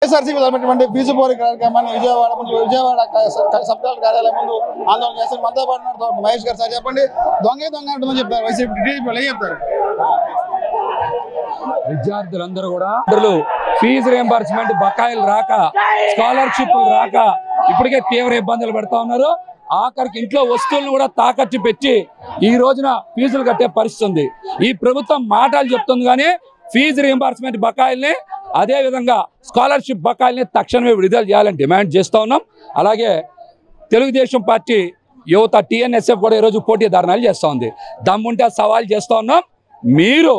YSRCP తరపునటువంటి fee పోరు కార్యక్రమాన్ని Vijayawada sub collector కార్యాలయం ముందు ఆందోళన చేస్తారు. మనతో పాటు మహేష్ గారు సార్ చెప్పండి, దొంగ ఉంటుందని చెప్తారు వైసీపీ టీడీపీ ఏం చెప్తారు? విద్యార్థులందరూ కూడా ఫీజు రియంబర్స్మెంట్ బకాయిలు రాక, స్కాలర్షిప్లు రాక ఇప్పటికే తీవ్ర ఇబ్బందులు పెడతా ఉన్నారు. ఆఖరికి ఇంట్లో వస్తువులను కూడా తాకట్టు పెట్టి ఈ రోజున ఫీజులు కట్టే పరిస్థితి ఉంది. ఈ ప్రభుత్వం మాటలు చెప్తుంది కానీ ఫీజు రియంబర్స్మెంట్ బకాయిల్ని, అదే విధంగా స్కాలర్షిప్ బకాయిల్ని తక్షణమే విడుదల చేయాలని డిమాండ్ చేస్తూ ఉన్నాం. అలాగే తెలుగుదేశం పార్టీ యువత TNSF కూడా ఈరోజు పోటీ ధర్నాలు చేస్తూ ఉంది. దమ్ముంటే సవాల్ చేస్తూ ఉన్నాం, మీరు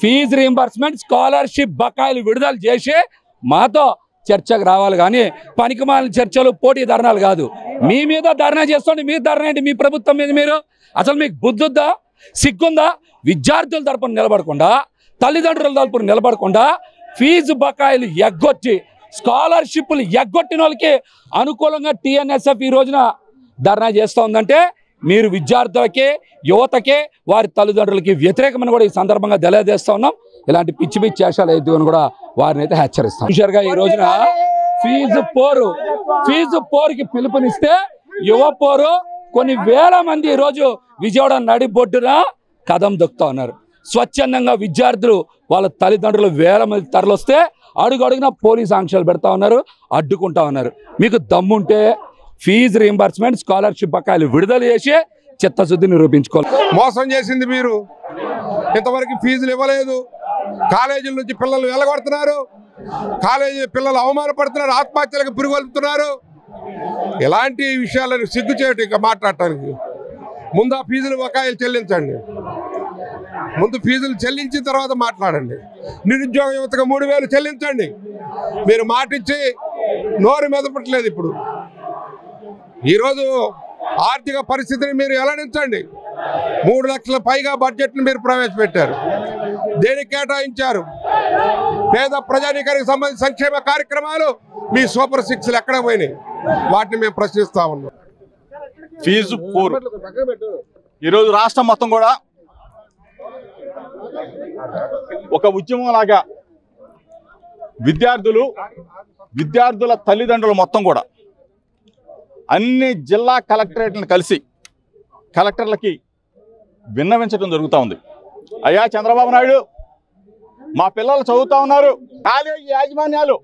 ఫీజు రియంబర్స్మెంట్ స్కాలర్షిప్ బకాయిలు విడుదల చేసి మాతో చర్చకు రావాలి కానీ పనికిమాలిన చర్చలు, పోటీ ధర్నాలు కాదు. మీ మీద ధర్నా చేస్తుంటే మీ ధర్నా ఏంటి? మీ ప్రభుత్వం మీద మీరు అసలు మీకు బుద్ధుద్దా, సిగ్గుందా? విద్యార్థుల తరపున నిలబడకుండా, తల్లిదండ్రుల తరపున నిలబడకుండా ఫీజు బకాయిలు ఎగ్గొట్టి, స్కాలర్షిప్లు ఎగ్గొట్టిన వాళ్ళకి అనుకూలంగా TNSF ఈ రోజున ధర్నా చేస్తూ ఉందంటే మీరు విద్యార్థులకి, యువతకి, వారి తల్లిదండ్రులకి వ్యతిరేకమని కూడా ఈ సందర్భంగా తెలియజేస్తూ ఉన్నాం. ఇలాంటి పిచ్చి పిచ్చి చేషాలు ఎదుగుని కూడా వారిని అయితే హెచ్చరిస్తాం. విషయంగా ఈ రోజున ఫీజు పోరుకి పిలుపునిస్తే యువ పోరు కొన్ని వేల మంది ఈరోజు విజయవాడ నడిబొడ్డున కదం దొక్కుతా ఉన్నారు. స్వచ్ఛందంగా విద్యార్థులు వాళ్ళ తల్లిదండ్రులు వేల మంది తరలిస్తే అడుగున పోలీసు ఆంక్షలు పెడతా ఉన్నారు, అడ్డుకుంటా ఉన్నారు. మీకు దమ్ముంటే ఫీజు రియంబర్స్మెంట్ స్కాలర్షిప్ బకాయిలు విడుదల చేసి చిత్తశుద్ధి నిరూపించుకోవాలి. మోసం చేసింది మీరు. ఇంతవరకు ఫీజులు ఇవ్వలేదు. కాలేజీల నుంచి పిల్లలు వెలగొడుతున్నారు, కాలేజీ పిల్లలు అవమానపడుతున్నారు, ఆత్మహత్యలకు పురుగొల్పుతున్నారు. ఇలాంటి విషయాలను సిగ్గుచేటు ఇంకా మాట్లాడటానికి. ముందు ఆ ఫీజులు బకాయిలు చెల్లించండి, ముందు ఫీజులు చెల్లించిన తర్వాత మాట్లాడండి. నిరుద్యోగ యువతకు 3000 చెల్లించండి. మీరు మాటిచ్చి నోరు మెదపట్లేదు. ఇప్పుడు ఈరోజు ఆర్థిక పరిస్థితిని మీరు ఎలాడించండి. 3 లక్షల పైగా బడ్జెట్ను మీరు ప్రవేశపెట్టారు. దేనికి కేటాయించారు? పేద ప్రజానీకానికి సంబంధించిన సంక్షేమ కార్యక్రమాలు మీ సూపర్ 6లు ఎక్కడ పోయినాయి? వాటిని మేము ప్రశ్నిస్తా ఉన్నాం. ఫీజు పోరు ఈరోజు రాష్ట్రం మొత్తం కూడా ఒక ఉద్యమం లాగా విద్యార్థుల తల్లిదండ్రులు మొత్తం కూడా అన్ని జిల్లా కలెక్టరేట్లను కలిసి కలెక్టర్లకి విన్నవించడం జరుగుతూ ఉంది. అయ్యా చంద్రబాబు నాయుడు, మా పిల్లలు చదువుతూ ఉన్నారు, కాలేజీ యాజమాన్యాలు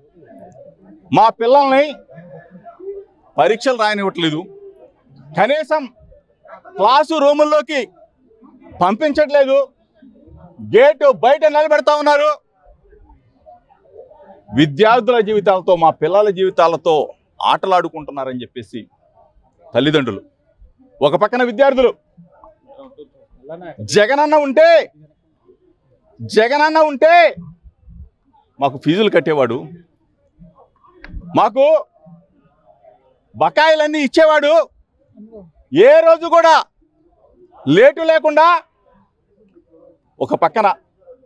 మా పిల్లల్ని పరీక్షలు రాయనివ్వట్లేదు, కనీసం క్లాసు రూముల్లోకి పంపించట్లేదు, గేటు బయట నిలబెడతా ఉన్నారు. విద్యార్థుల జీవితాలతో, మా పిల్లల జీవితాలతో ఆటలాడుకుంటున్నారని చెప్పేసి తల్లిదండ్రులు, ఒక పక్కన విద్యార్థులు, జగనన్న ఉంటే మాకు ఫీజులు కట్టేవాడు, మాకు బకాయిలన్నీ ఇచ్చేవాడు, ఏ రోజు కూడా లేటు లేకుండా ఒక పక్కన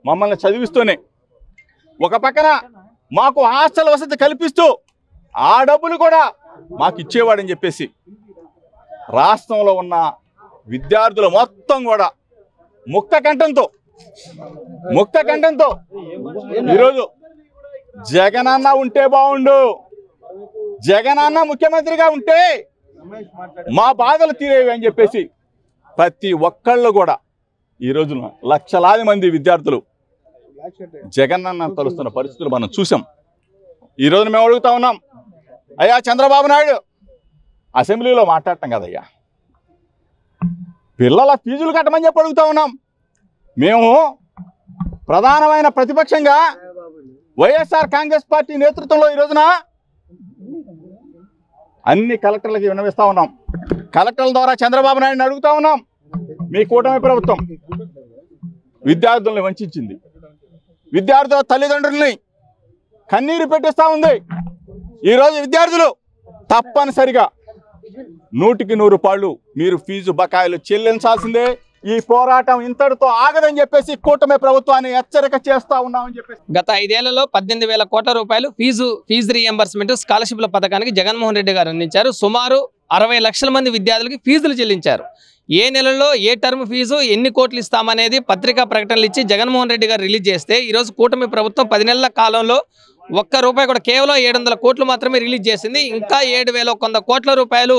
మమ్మల్ని చదివిస్తూనే, ఒక పక్కన మాకు హాస్టల్ వసతి కల్పిస్తూ ఆ డబ్బులు కూడా మాకు ఇచ్చేవాడని చెప్పేసి రాష్ట్రంలో ఉన్న విద్యార్థులు మొత్తం కూడా ముక్త కంఠంతో ఈరోజు జగనన్న ఉంటే బాగుండు, జగనన్న ముఖ్యమంత్రిగా ఉంటే మా బాధలు తీరేవి అని చెప్పేసి ప్రతి ఒక్కళ్ళు కూడా ఈ రోజున లక్షలాది మంది విద్యార్థులు జగనన్న తలుస్తున్న పరిస్థితులు మనం చూసాం. ఈ రోజున మేము అడుగుతా ఉన్నాం, అయ్యా చంద్రబాబు నాయుడు, అసెంబ్లీలో మాట్లాడటం కదయ్యా, పిల్లల ఫీజులు కట్టమని చెప్పి అడుగుతా ఉన్నాం. మేము ప్రధానమైన ప్రతిపక్షంగా వైఎస్ఆర్ కాంగ్రెస్ పార్టీ నేతృత్వంలో ఈ రోజున అన్ని కలెక్టర్లకి విన్నవిస్తా ఉన్నాం. కలెక్టర్ల ద్వారా చంద్రబాబు నాయుడిని అడుగుతా ఉన్నాం, మీ కూటమి ప్రభుత్వం విద్యార్థుల్ని వంచింది, విద్యార్థుల తల్లిదండ్రుల్ని కన్నీరు పెట్టిస్తూ ఉంది. ఈరోజు విద్యార్థులు తప్పనిసరిగా 100కి 100 పాళ్ళు మీరు ఫీజు బకాయిలు చెల్లించాల్సిందే. ఈ పోరాటం ఇంతటితో ఆగదని చెప్పేసి కూటమి ప్రభుత్వాన్ని హెచ్చరిక చేస్తా ఉన్నామని చెప్పేసి గత 5 ఏళ్లలో 18,000 కోట్ల రూపాయలు ఫీజు రీఎంబర్స్మెంట్ స్కాలర్షిప్ల పథకానికి జగన్మోహన్ రెడ్డి గారు అందించారు. సుమారు 60 లక్షల మంది విద్యార్థులకి ఫీజులు చెల్లించారు. ఏ నెలలో ఏ టర్మ్ ఫీజు ఎన్ని కోట్లు ఇస్తామనేది పత్రికా ప్రకటనలు ఇచ్చి జగన్మోహన్ రెడ్డి గారు రిలీజ్ చేస్తే ఈరోజు కూటమి ప్రభుత్వం 10 నెలల కాలంలో ఒక్క రూపాయి కూడా కేవలం 700 కోట్లు మాత్రమే రిలీజ్ చేసింది. ఇంకా 7,100 కోట్ల రూపాయలు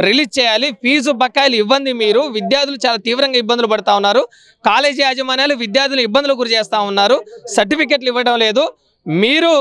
రిలీజ్ చేయాలి. ఫీజు బకాయిలు ఇవ్వండి. మీరు విద్యార్థులు చాలా తీవ్రంగా ఇబ్బందులు పడతా ఉన్నారు. కాలేజీ యాజమాన్యాలు విద్యార్థులు ఇబ్బందులు గురి చేస్తూ ఉన్నారు. సర్టిఫికెట్లు ఇవ్వడం లేదు. మీరు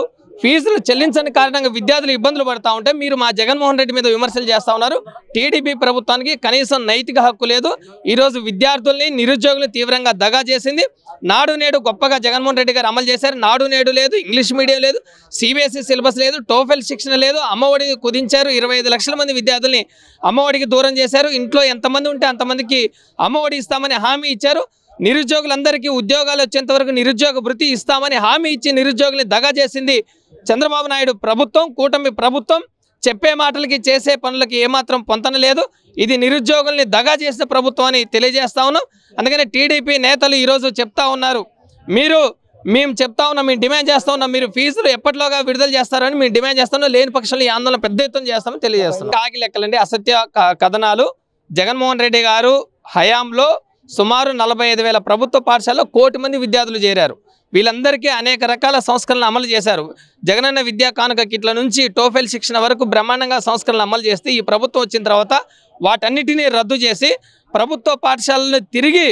ఫీజులు చెల్లించని కారణంగా విద్యార్థులు ఇబ్బందులు పడతా ఉంటే మీరు మా జగన్మోహన్ రెడ్డి మీద విమర్శలు చేస్తూ ఉన్నారు. టీడీపీ ప్రభుత్వానికి కనీసం నైతిక హక్కు లేదు. ఈరోజు విద్యార్థుల్ని నిరుద్యోగులు తీవ్రంగా దగా చేసింది. నాడు నేడు గొప్పగా జగన్మోహన్ రెడ్డి గారు అమలు చేశారు. నాడు నేడు లేదు, ఇంగ్లీష్ మీడియం లేదు, సిబిఎస్ఈ సిలబస్ లేదు, టోఫెల్ శిక్షణ లేదు, అమ్మఒడి కుదించారు. 25 లక్షల మంది విద్యార్థుల్ని అమ్మఒడికి దూరం చేశారు. ఇంట్లో ఎంతమంది ఉంటే అంతమందికి అమ్మఒడి ఇస్తామని హామీ ఇచ్చారు. నిరుద్యోగులందరికీ ఉద్యోగాలు వచ్చేంత వరకు నిరుద్యోగ భృతి ఇస్తామని హామీ ఇచ్చి నిరుద్యోగుల్ని దగా చేసింది చంద్రబాబు నాయుడు ప్రభుత్వం, కూటమి ప్రభుత్వం. చెప్పే మాటలకి చేసే పనులకి ఏమాత్రం పొంతన లేదు. ఇది నిరుద్యోగుల్ని దగా చేసిన ప్రభుత్వం అని తెలియజేస్తా ఉన్నాం. అందుకని టీడీపీ నేతలు ఈరోజు చెప్తా ఉన్నారు, మేము చెప్తా ఉన్నాం, మేము డిమాండ్ చేస్తా ఉన్నాం, మీరు ఫీజులు ఎప్పటిలోగా విడుదల చేస్తారని మేము డిమాండ్ చేస్తున్నాం. లేని పక్షంలో ఈ ఆందోళన పెద్ద ఎత్తున చేస్తామని తెలియజేస్తున్నాం. కాకి లెక్కలండి, అసత్య కథనాలు. జగన్మోహన్ రెడ్డి గారు హయాంలో సుమారు 45,000 ప్రభుత్వ పాఠశాలలో 1 కోటి మంది విద్యార్థులు చేరారు. వీళ్ళందరికీ అనేక రకాల సంస్కరణలు అమలు చేశారు. జగనన్న విద్యా కానుక కిట్ల నుంచి టోఫెల్ శిక్షణ వరకు బ్రహ్మాండంగా సంస్కరణలు అమలు చేస్తే ఈ ప్రభుత్వం వచ్చిన తర్వాత వాటన్నిటినీ రద్దు చేసి ప్రభుత్వ పాఠశాలను తిరిగి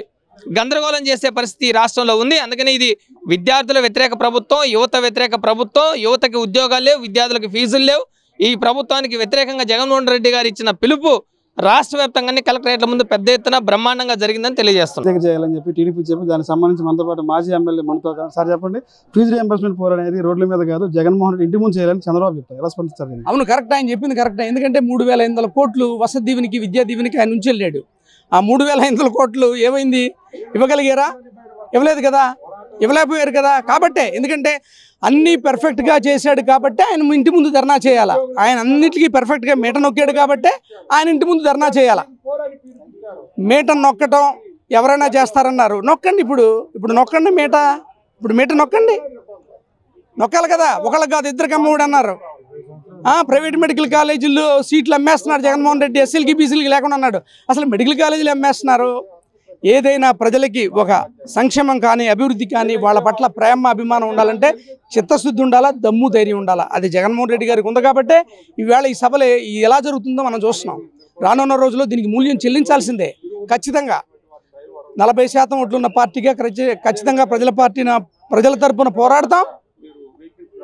గందరగోళం చేసే పరిస్థితి రాష్ట్రంలో ఉంది. అందుకని ఇది విద్యార్థుల వ్యతిరేక ప్రభుత్వం, యువత వ్యతిరేక ప్రభుత్వం. యువతకి ఉద్యోగాలు లేవు, విద్యార్థులకు ఫీజులు లేవు. ఈ ప్రభుత్వానికి వ్యతిరేకంగా జగన్మోహన్ రెడ్డి గారు ఇచ్చిన పిలుపు రాష్ట్ర వ్యాప్తంగానే కలెక్టరేట్ల ముందు పెద్ద ఎత్తున బ్రహ్మాండంగా జరిగిందని తెలియజేస్తున్నాం. చేయాలని చెప్పి టీడీపీ చెప్పి దానికి సంబంధించి మనతో పాటు మాజీ ఎమ్మెల్యే మనతో సార్ చెప్పండి, ఫీజు రియంబర్స్మెంట్ పోరాటం అనేది రోడ్ల మీద కాదు జగన్మోహన్ రెడ్డి ఇంటి ముందు చేయాలని చంద్రబాబు చెప్తారు. ఎలా స్పందిస్తారు? అవును, కరెక్ట్, ఆయన చెప్పింది కరెక్ట్. ఎందుకంటే 3,500 కోట్లు వసతి దీవెనికి, విద్యా దీవెనికి ఆయన నుంచి వెళ్ళాడు. ఆ 3,500 కోట్లు ఏమైంది? ఇవ్వగలిగారా? ఇవ్వలేదు కదా, ఇవ్వలేకపోయారు కదా. కాబట్టే, ఎందుకంటే అన్నీ పెర్ఫెక్ట్గా చేశాడు కాబట్టి ఆయన ఇంటి ముందు ధర్నా చేయాలా. ఆయన అన్నిటికీ పెర్ఫెక్ట్గా మీట నొక్కాడు కాబట్టి ఆయన ఇంటి ముందు ధర్నా చేయాలా. మీట నొక్కటం ఎవరైనా చేస్తారన్నారు, నొక్కండి. ఇప్పుడు నొక్కండి మీట, ఇప్పుడు మీట నొక్కండి, నొక్కాలి కదా. ఒకళ్ళకి కాదు, 2 అమ్మఒడి అన్నారు. ప్రైవేట్ మెడికల్ కాలేజీల్లో సీట్లు అమ్మేస్తున్నారు జగన్మోహన్ రెడ్డి. ఎస్సీలకి బీసీలకి లేకుండా అన్నాడు. అసలు మెడికల్ కాలేజీలు అమ్మేస్తున్నారు. ఏదైనా ప్రజలకి ఒక సంక్షేమం కానీ, అభివృద్ధి కానీ, వాళ్ళ పట్ల ప్రేమ అభిమానం ఉండాలంటే చిత్తశుద్ధి ఉండాలా, దమ్ము ధైర్యం ఉండాలా. అది జగన్మోహన్ రెడ్డి గారికి ఉంది కాబట్టే ఈవేళ ఈ సభలు ఎలా జరుగుతుందో మనం చూస్తున్నాం. రానున్న రోజుల్లో దీనికి మూల్యం చెల్లించాల్సిందే ఖచ్చితంగా. 40% ఓట్లున్న పార్టీగా ఖచ్చితంగా ప్రజల తరపున పోరాడతాం.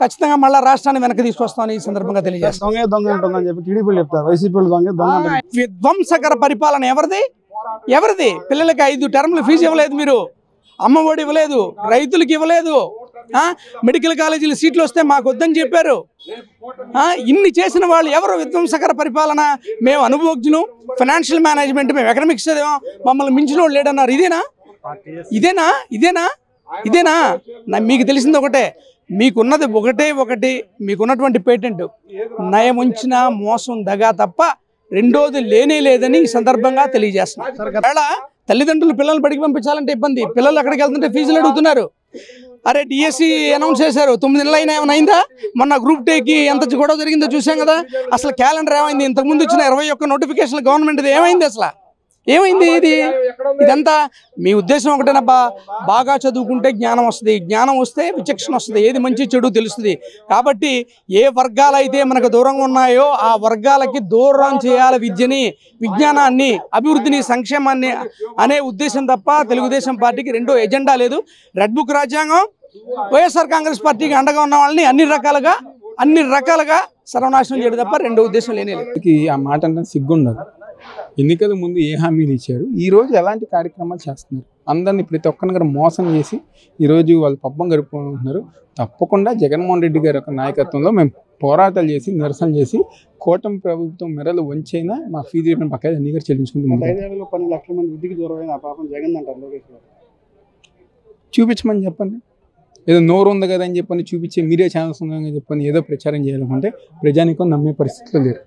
ఖచ్చితంగా మళ్ళీ రాష్ట్రాన్ని వెనక్కి తీసుకొస్తామని ఈ సందర్భంగా తెలియజేస్తాం. దొంగ ఉంటుందని చెప్పి టీడీపీ చెప్తారు, వైసీపీ దొంగ. విధ్వంసకర పరిపాలన ఎవరిది? పిల్లలకి 5 టర్ములు ఫీజు ఇవ్వలేదు, మీరు అమ్మఒడి ఇవ్వలేదు, రైతులకు ఇవ్వలేదు, మెడికల్ కాలేజీలు సీట్లు వస్తే మాకు వద్దని చెప్పారు. ఇన్ని చేసిన వాళ్ళు ఎవరు? విధ్వంసకర పరిపాలన. మేము అనుభవజ్ఞులు, ఫైనాన్షియల్ మేనేజ్మెంట్, మేము ఎకనామిక్స్ చదివాం, మమ్మల్ని మించిన వాళ్ళు లేడన్నారు. ఇదేనా? మీకు తెలిసింది ఒకటే, మీకున్నది ఒకటి, మీకున్నటువంటి పేటెంట్ నయముంచిన మోసం దగా తప్ప రెండోది లేదని ఈ సందర్భంగా తెలియజేస్తున్నారు. తల్లిదండ్రులు పిల్లల్ని బడికి పంపించాలంటే ఇబ్బంది, పిల్లలు అక్కడికి వెళ్తుంటే ఫీజులు అడుగుతున్నారు. అరే డిఎస్సి అనౌన్స్ చేశారు, 9 నెలలు అయినా ఏమైనా అయిందా? మొన్న గ్రూప్ టేకి ఎంత గొడవ జరిగిందో చూసాం కదా. అసలు క్యాలెండర్ ఏమైంది? ఇంతకుముందు ఇచ్చిన 21 నోటిఫికేషన్ గవర్నమెంట్ ఏమైంది? అసలు ఏమైంది? ఇదంతా మీ ఉద్దేశం ఒకటేనబ్బా, బాగా చదువుకుంటే జ్ఞానం వస్తుంది, జ్ఞానం వస్తే విచక్షణ వస్తుంది, ఏది మంచి చెడు తెలుస్తుంది. కాబట్టి ఏ వర్గాలు అయితే మనకు దూరంగా ఉన్నాయో ఆ వర్గాలకి దూరం చేయాలి విద్యని, విజ్ఞానాన్ని, అభివృద్ధిని, సంక్షేమాన్ని అనే ఉద్దేశం తప్ప తెలుగుదేశం పార్టీకి రెండో ఎజెండా లేదు. రెడ్ బుక్ రాజ్యాంగం వైఎస్ఆర్ కాంగ్రెస్ పార్టీకి అండగా ఉన్న వాళ్ళని అన్ని రకాలుగా సర్వనాశనం చేయడం తప్ప రెండో ఉద్దేశం లేనే లేదు. ఆ మాట అంటే సిగ్గుండదు. ఎన్నికల ముందు ఏ హామీలు ఇచ్చారు, ఈరోజు ఎలాంటి కార్యక్రమాలు చేస్తున్నారు, అందరినీ ప్రతి ఒక్కరిని కూడా మోసం చేసి ఈరోజు వాళ్ళు పబ్బం గడుపుకుంటున్నారు. తప్పకుండా జగన్మోహన్ రెడ్డి గారి యొక్క నాయకత్వంలో మేము పోరాటాలు చేసి, నిరసన చేసి, కూటమి ప్రభుత్వం మెడలు వంచైనా మా ఫీజు రేట్లను పక్కన అన్ని గారు చెల్లించుకుంటున్నాం. 12 లక్షల మంది విద్యకి దూరమైన ఆ పాపం జగన్ అంటారు లోకేష్ గారు. చూపించమని చెప్పండి. ఏదో నోరు ఉంది కదా అని చెప్పని చూపించే మీడియా ఛానల్స్ ఉందని చెప్పని ఏదో ప్రచారం చేయాలనుకుంటే ప్రజానికం నమ్మే పరిస్థితిలో లేరు.